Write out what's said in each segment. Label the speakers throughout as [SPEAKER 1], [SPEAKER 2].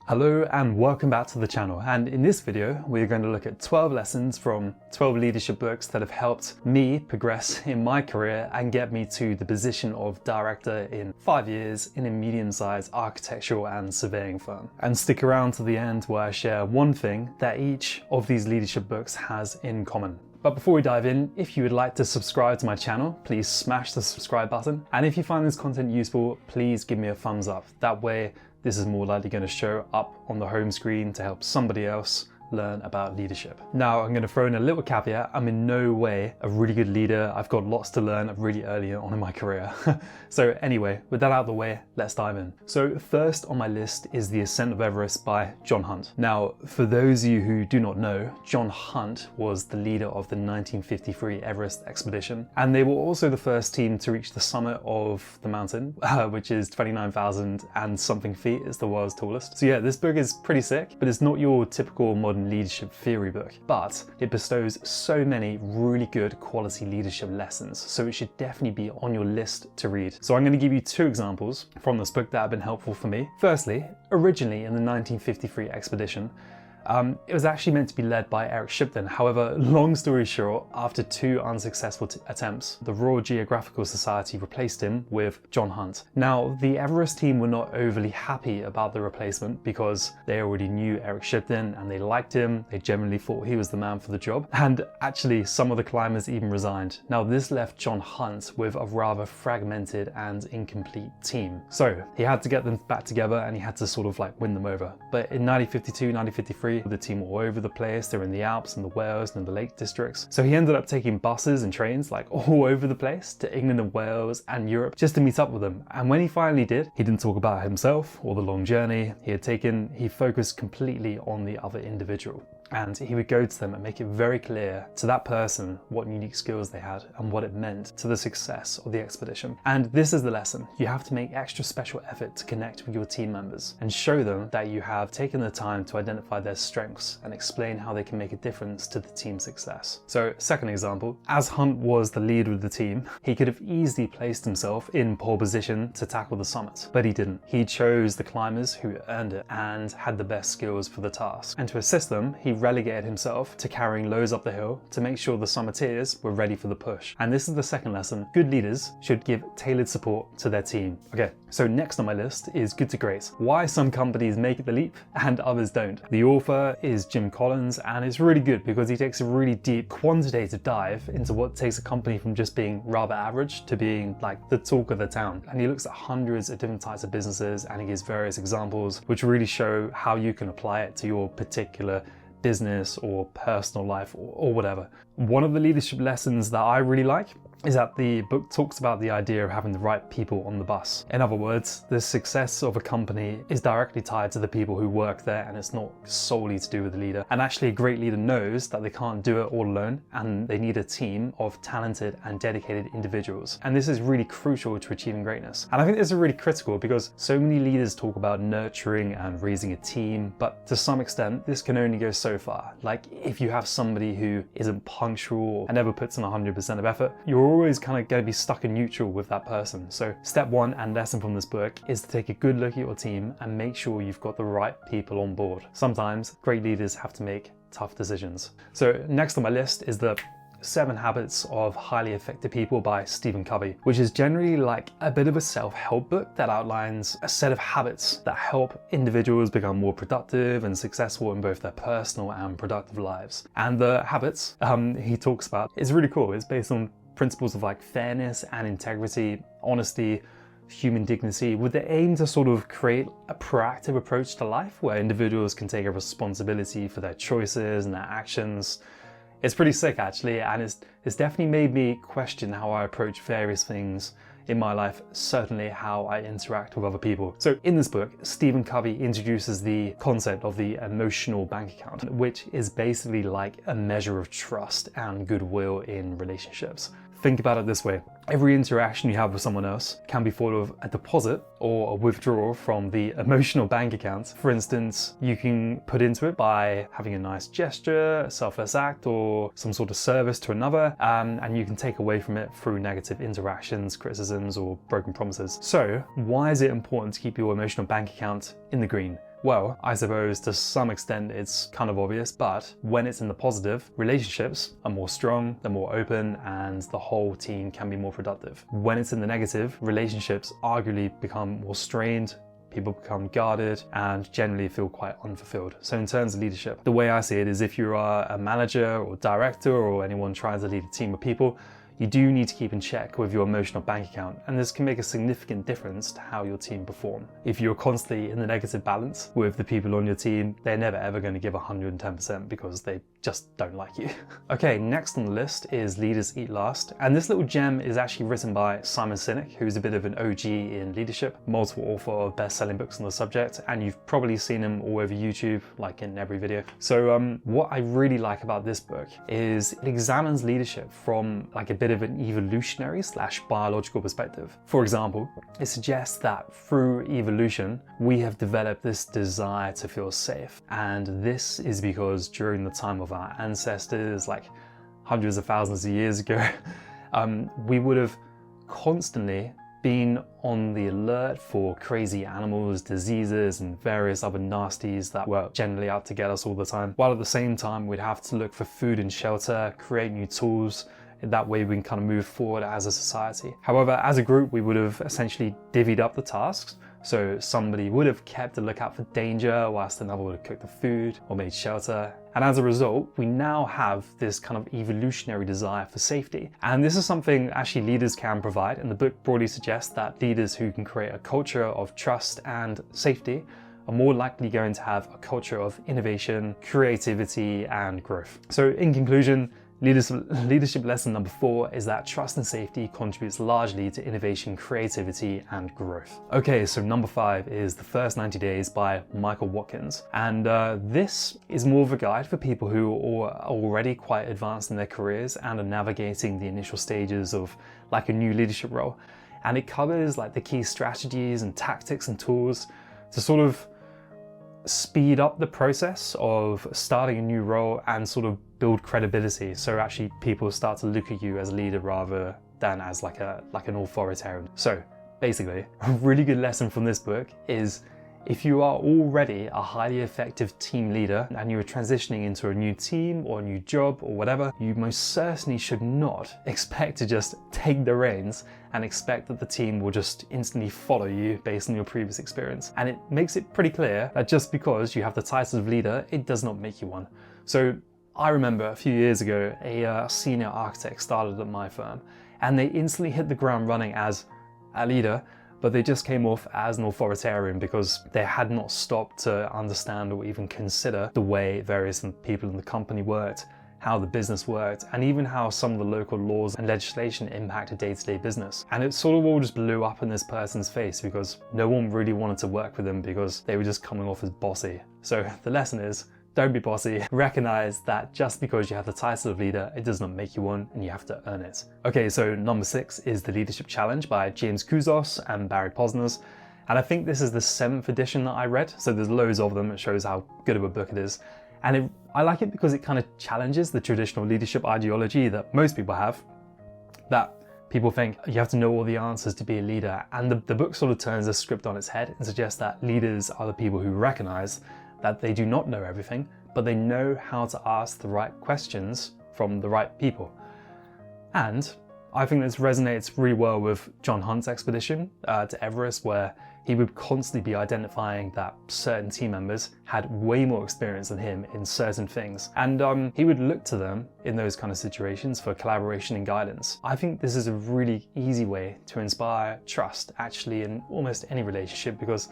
[SPEAKER 1] Hello and welcome back to the channel, and in this video we're going to look at 12 lessons from 12 leadership books that have helped me progress in my career and get me to the position of director in 5 years in a medium-sized architectural and surveying firm. And stick around to the end where I share one thing that each of these leadership books has in common. But before we dive in, if you would like to subscribe to my channel, please smash the subscribe button. And if you find this content useful, please give me a thumbs up. That way, this is more likely going to show up on the home screen to help somebody else learn about leadership. Now, I'm going to throw in a little caveat. I'm in no way a really good leader. I've got lots to learn really early on in my career. So anyway, with that out of the way, let's dive in. So first on my list is The Ascent of Everest by John Hunt. Now, for those of you who do not know, John Hunt was the leader of the 1953 Everest expedition, and they were also the first team to reach the summit of the mountain, which is 29,000 and something feet. It's the world's tallest. So yeah, this book is pretty sick, but it's not your typical modern leadership theory book, but it bestows so many really good quality leadership lessons, so it should definitely be on your list to read. So I'm going to give you two examples from this book that have been helpful for me. Firstly, originally in the 1953 expedition, it was actually meant to be led by Eric Shipton. However, long story short, after two unsuccessful attempts, the Royal Geographical Society replaced him with John Hunt. Now, the Everest team were not overly happy about the replacement because they already knew Eric Shipton and they liked him. They generally thought he was the man for the job. And actually, some of the climbers even resigned. Now, this left John Hunt with a rather fragmented and incomplete team. So he had to get them back together and he had to sort of like win them over. But in 1952, 1953, the team were all over the place. They're in the Alps and the Wales and the Lake Districts. So he ended up taking buses and trains like all over the place to England and Wales and Europe just to meet up with them. And when he finally did, he didn't talk about himself or the long journey he had taken. He focused completely on the other individual. And he would go to them and make it very clear to that person what unique skills they had and what it meant to the success of the expedition. And this is the lesson. You have to make extra special effort to connect with your team members and show them that you have taken the time to identify their strengths and explain how they can make a difference to the team's success. So, second example, as Hunt was the leader of the team, he could have easily placed himself in pole position to tackle the summit, but he didn't. He chose the climbers who earned it and had the best skills for the task. And to assist them, he relegated himself to carrying loads up the hill to make sure the summiteers were ready for the push. And this is the second lesson. Good leaders should give tailored support to their team. Okay, so next on my list is Good to Great. Why some companies make the leap and others don't. The author is Jim Collins, and it's really good because he takes a really deep quantitative dive into what takes a company from just being rather average to being like the talk of the town. And he looks at hundreds of different types of businesses and he gives various examples which really show how you can apply it to your particular business or personal life or whatever. One of the leadership lessons that I really like is that the book talks about the idea of having the right people on the bus. In other words, the success of a company is directly tied to the people who work there, and it's not solely to do with the leader. And actually, a great leader knows that they can't do it all alone and they need a team of talented and dedicated individuals. And this is really crucial to achieving greatness. And I think this is really critical because so many leaders talk about nurturing and raising a team, but to some extent, this can only go so far. Like if you have somebody who isn't punctual and never puts in 100% of effort, you're always kind of going to be stuck in neutral with that person. So step one and lesson from this book is to take a good look at your team and make sure you've got the right people on board. Sometimes great leaders have to make tough decisions. So next on my list is the 7 Habits of Highly Effective People by Stephen Covey, which is generally like a bit of a self-help book that outlines a set of habits that help individuals become more productive and successful in both their personal and productive lives. And the habits he talks about is really cool. It's based on principles of like fairness and integrity, honesty, human dignity, with the aim to sort of create a proactive approach to life where individuals can take a responsibility for their choices and their actions. It's pretty sick actually, and it's definitely made me question how I approach various things in my life, certainly how I interact with other people. So in this book, Stephen Covey introduces the concept of the emotional bank account, which is basically like a measure of trust and goodwill in relationships. Think about it this way. Every interaction you have with someone else can be thought of a deposit or a withdrawal from the emotional bank account. For instance, you can put into it by having a nice gesture, a selfless act, or some sort of service to another, and you can take away from it through negative interactions, criticisms, or broken promises. So why is it important to keep your emotional bank account in the green? Well, I suppose to some extent it's kind of obvious, but when it's in the positive, relationships are more strong, they're more open, and the whole team can be more productive. When it's in the negative, relationships arguably become more strained, people become guarded and generally feel quite unfulfilled. So in terms of leadership, the way I see it is if you are a manager or director or anyone trying to lead a team of people, you do need to keep in check with your emotional bank account, and this can make a significant difference to how your team perform. If you're constantly in the negative balance with the people on your team, they're never ever going to give 110% because they just don't like you. Okay, next on the list is Leaders Eat Last, and this little gem is actually written by Simon Sinek, who's a bit of an OG in leadership, multiple author of best-selling books on the subject, and you've probably seen him all over YouTube, like in every video. So what I really like about this book is it examines leadership from like a bit of an evolutionary / biological perspective. For example, it suggests that through evolution, we have developed this desire to feel safe. And this is because during the time of our ancestors, like hundreds of thousands of years ago, we would have constantly been on the alert for crazy animals, diseases, and various other nasties that were generally out to get us all the time. While at the same time, we'd have to look for food and shelter, create new tools. That way we can kind of move forward as a society. However, as a group, we would have essentially divvied up the tasks. So somebody would have kept a lookout for danger whilst another would have cooked the food or made shelter. And as a result, we now have this kind of evolutionary desire for safety. And this is something actually leaders can provide. And the book broadly suggests that leaders who can create a culture of trust and safety are more likely going to have a culture of innovation, creativity, and growth. So in conclusion, leadership lesson number 4 is that trust and safety contributes largely to innovation, creativity, and growth. Okay, so number 5 is The First 90 Days by Michael Watkins. And this is more of a guide for people who are already quite advanced in their careers and are navigating the initial stages of like a new leadership role. And it covers like the key strategies and tactics and tools to sort of speed up the process of starting a new role and sort of build credibility. So actually people start to look at you as a leader rather than as like an authoritarian. So basically, a really good lesson from this book is if you are already a highly effective team leader and you're transitioning into a new team or a new job or whatever, you most certainly should not expect to just take the reins and expect that the team will just instantly follow you based on your previous experience. And it makes it pretty clear that just because you have the title of leader, it does not make you one. So I remember a few years ago, a senior architect started at my firm and they instantly hit the ground running as a leader, but they just came off as an authoritarian because they had not stopped to understand or even consider the way various people in the company worked, how the business worked, and even how some of the local laws and legislation impacted day-to-day business. And it sort of all just blew up in this person's face because no one really wanted to work with them because they were just coming off as bossy. So the lesson is, don't be bossy. Recognize that just because you have the title of leader, it does not make you one and you have to earn it. Okay, so number 6 is The Leadership Challenge by James Kouzos and Barry Posner's. And I think this is the 7th edition that I read. So there's loads of them. It shows how good of a book it is. And I like it because it kind of challenges the traditional leadership ideology that most people have, that people think you have to know all the answers to be a leader. And the book sort of turns the script on its head and suggests that leaders are the people who recognize that they do not know everything, but they know how to ask the right questions from the right people. And I think this resonates really well with John Hunt's expedition to Everest, where he would constantly be identifying that certain team members had way more experience than him in certain things. And he would look to them in those kind of situations for collaboration and guidance. I think this is a really easy way to inspire trust actually in almost any relationship, because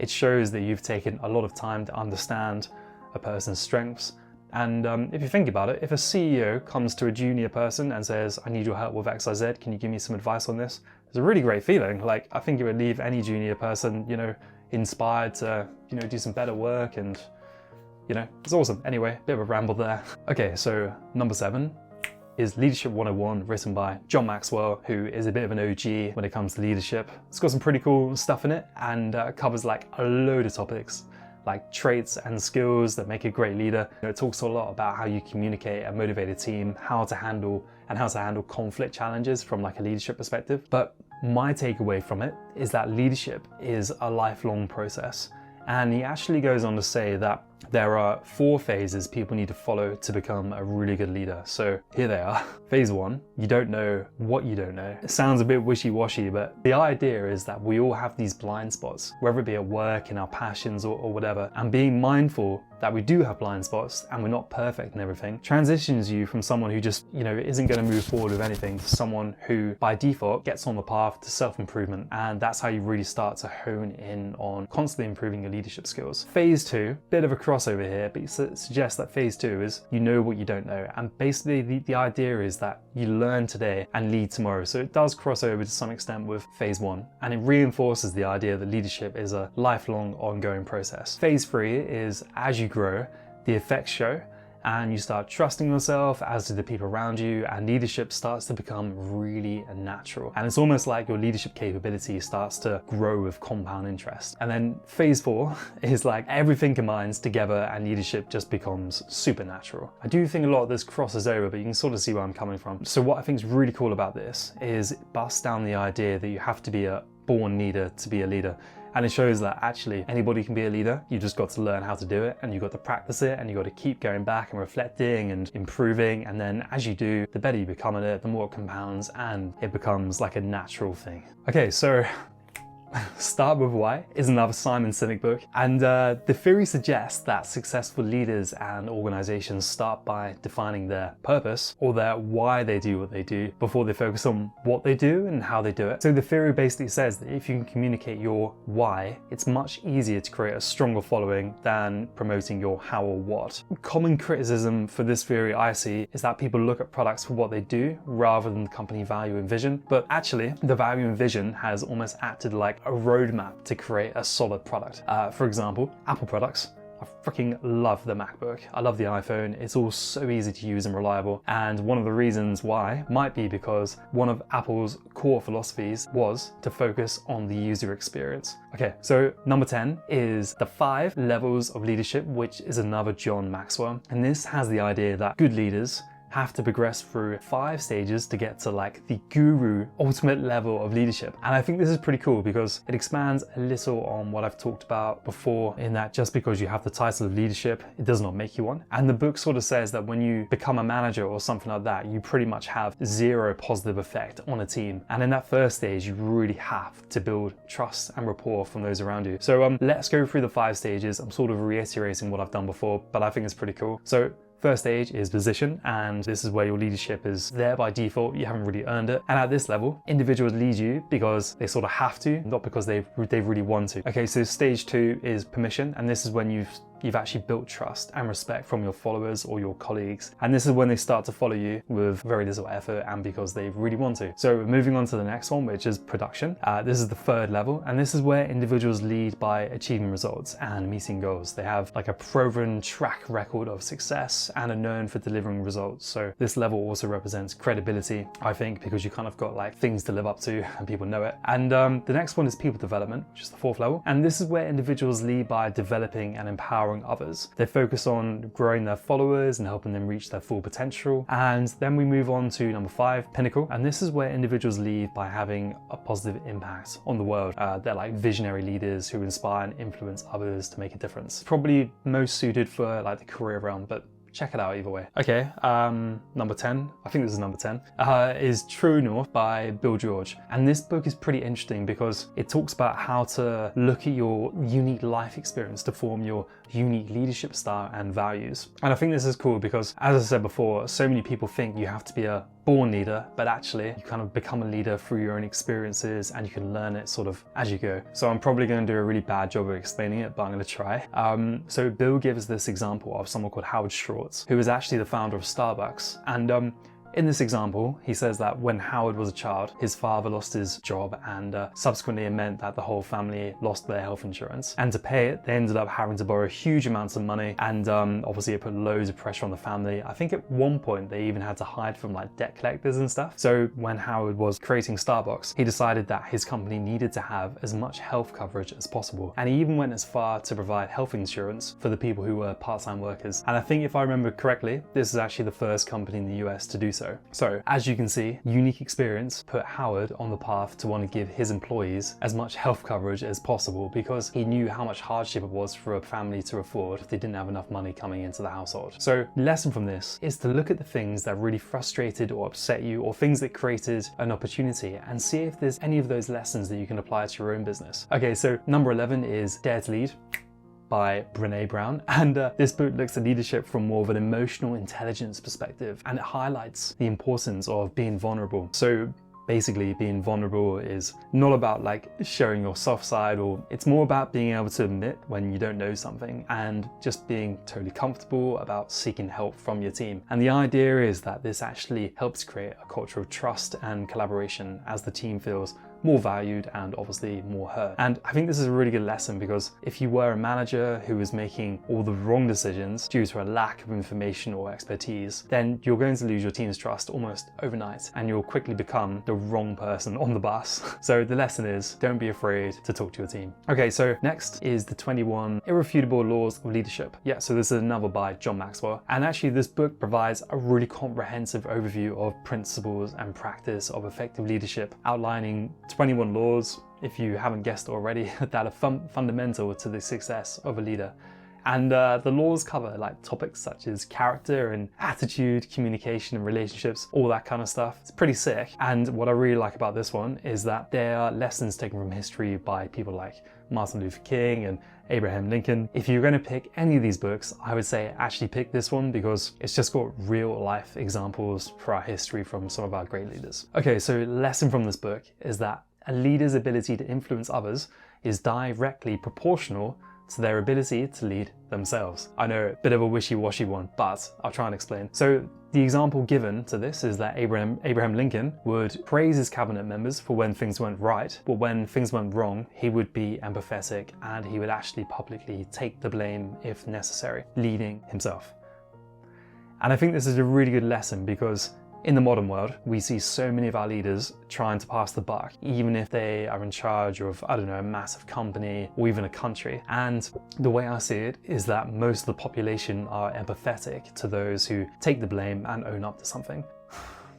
[SPEAKER 1] it shows that you've taken a lot of time to understand a person's strengths. And if you think about it, if a CEO comes to a junior person and says, I need your help with XYZ, can you give me some advice on this? It's a really great feeling. Like, I think it would leave any junior person, inspired to, do some better work, and, it's awesome. Anyway, bit of a ramble there. Okay, so number 7 is Leadership 101, written by John Maxwell, who is a bit of an OG when it comes to leadership. It's got some pretty cool stuff in it and covers like a load of topics, like traits and skills that make a great leader. It talks a lot about how you communicate a motivated team, how to handle conflict challenges from like a leadership perspective. But my takeaway from it is that leadership is a lifelong process. And he actually goes on to say that there are 4 phases people need to follow to become a really good leader. So here they are. Phase 1, you don't know what you don't know. It sounds a bit wishy-washy, but the idea is that we all have these blind spots, whether it be at work, in our passions or whatever, and being mindful that we do have blind spots and we're not perfect in everything transitions you from someone who just, isn't going to move forward with anything to someone who by default gets on the path to self-improvement. And that's how you really start to hone in on constantly improving your leadership skills. Phase 2, bit of a crossover here, but it suggests that phase 2 is you know what you don't know. And basically the idea is that you learn today and lead tomorrow. So it does cross over to some extent with phase 1, and it reinforces the idea that leadership is a lifelong ongoing process. Phase 3 is as you grow, the effects show, and you start trusting yourself, as do the people around you, and leadership starts to become really natural. And it's almost like your leadership capability starts to grow with compound interest. And then phase 4 is like everything combines together and leadership just becomes supernatural. I do think a lot of this crosses over, but you can sort of see where I'm coming from. So what I think is really cool about this is it busts down the idea that you have to be a born leader to be a leader. And it shows that actually anybody can be a leader. You just got to learn how to do it, and you got to practice it, and you got to keep going back and reflecting and improving. And then as you do, the better you become at it, the more it compounds, and it becomes like a natural thing. Okay, so Start With Why is another Simon Sinek book, and the theory suggests that successful leaders and organizations start by defining their purpose, or their why they do what they do, before they focus on what they do and how they do it. So the theory basically says that if you can communicate your why, it's much easier to create a stronger following than promoting your how or what. Common criticism for this theory I see is that people look at products for what they do rather than the company value and vision, but actually the value and vision has almost acted like a roadmap to create a solid product. For example, Apple products. I freaking love the MacBook. I love the iPhone. It's all so easy to use and reliable. And one of the reasons why might be because one of Apple's core philosophies was to focus on the user experience. Okay, so number 10 is the 5 levels of leadership, which is another John Maxwell. And this has the idea that good leaders have to progress through 5 stages to get to like the guru ultimate level of leadership. And I think this is pretty cool because it expands a little on what I've talked about before, in that just because you have the title of leadership, it does not make you one. And the book sort of says that when you become a manager or something like that, you pretty much have 0 positive effect on a team. And in that first stage, you really have to build trust and rapport from those around you. So let's go through the 5 stages. I'm sort of reiterating what I've done before, but I think it's pretty cool. So first stage is position, and this is where your leadership is there by default. You haven't really earned it. And at this level, individuals lead you because they sort of have to, not because they really want to. Okay, so stage 2 is permission, and this is when you've actually built trust and respect from your followers or your colleagues. And this is when they start to follow you with very little effort and because they really want to. So moving on to the next one, which is production. This is the 3rd level, and this is where individuals lead by achieving results and meeting goals. They have like a proven track record of success and are known for delivering results. So this level also represents credibility, I think, because you kind of got like things to live up to and people know it. And the next one is people development, which is the 4th level. And this is where individuals lead by developing and empowering others. They focus on growing their followers and helping them reach their full potential. And then we move on to number 5, pinnacle. And this is where individuals lead by having a positive impact on the world. They're like visionary leaders who inspire and influence others to make a difference. Probably most suited for like the career realm, but check it out either way. Okay, number 10, I think this is number 10, is True North by Bill George. And this book is pretty interesting because it talks about how to look at your unique life experience to form your unique leadership style and values. And I think this is cool because, as I said before, so many people think you have to be a born leader, but actually you kind of become a leader through your own experiences and you can learn it sort of as you go. So I'm probably going to do a really bad job of explaining it, but I'm going to try. So Bill gives this example of someone called Howard Schwartz, who is actually the founder of Starbucks. And in this example, he says that when Howard was a child, his father lost his job, and subsequently it meant that the whole family lost their health insurance. And to pay it, they ended up having to borrow huge amounts of money, and obviously it put loads of pressure on the family. I think at one point they even had to hide from like debt collectors and stuff. So when Howard was creating Starbucks, he decided that his company needed to have as much health coverage as possible. And he even went as far to provide health insurance for the people who were part-time workers. And I think if I remember correctly, this is actually the first company in the US to do so. so. So as you can see, unique experience put Howard on the path to want to give his employees as much health coverage as possible because he knew how much hardship it was for a family to afford if they didn't have enough money coming into the household. So the lesson from this is to look at the things that really frustrated or upset you, or things that created an opportunity, and see if there's any of those lessons that you can apply to your own business. Okay, so number 11 is Dare to Lead by Brené Brown, and this book looks at leadership from more of an emotional intelligence perspective, and it highlights the importance of being vulnerable. So basically, being vulnerable is not about like showing your soft side, or it's more about being able to admit when you don't know something and just being totally comfortable about seeking help from your team. And the idea is that this actually helps create a culture of trust and collaboration as the team feels more valued and obviously more heard. And I think this is a really good lesson, because if you were a manager who was making all the wrong decisions due to a lack of information or expertise, then you're going to lose your team's trust almost overnight, and you'll quickly become the wrong person on the bus. So the lesson is, don't be afraid to talk to your team. Okay, so next is the 21 Irrefutable Laws of Leadership. Yeah, so this is another by John Maxwell. And actually this book provides a really comprehensive overview of principles and practice of effective leadership, outlining 21 laws, if you haven't guessed already, that are fundamental to the success of a leader. And the laws cover like topics such as character and attitude, communication and relationships, all that kind of stuff. It's pretty sick. And what I really like about this one is that there are lessons taken from history by people like Martin Luther King and Abraham Lincoln. If you're going to pick any of these books, I would say actually pick this one, because it's just got real life examples for our history from some of our great leaders. Okay, so lesson from this book is that a leader's ability to influence others is directly proportional to their ability to lead themselves. I know, a bit of a wishy-washy one, but I'll try and explain. So the example given to this is that Abraham Lincoln would praise his cabinet members for when things went right, but when things went wrong, he would be empathetic and he would actually publicly take the blame if necessary, leading himself. And I think this is a really good lesson, because in the modern world, we see so many of our leaders trying to pass the buck, even if they are in charge of, I don't know, a massive company or even a country. And the way I see it is that most of the population are empathetic to those who take the blame and own up to something.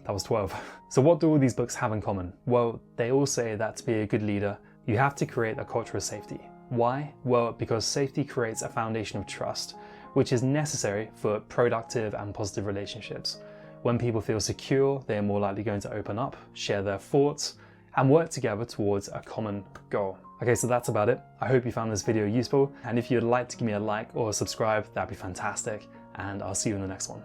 [SPEAKER 1] That was 12. So what do all these books have in common? Well, they all say that to be a good leader, you have to create a culture of safety. Why? Well, because safety creates a foundation of trust, which is necessary for productive and positive relationships. When people feel secure, they are more likely going to open up, share their thoughts, and work together towards a common goal. Okay, so that's about it. I hope you found this video useful, and if you'd like to give me a like or subscribe, that'd be fantastic, and I'll see you in the next one.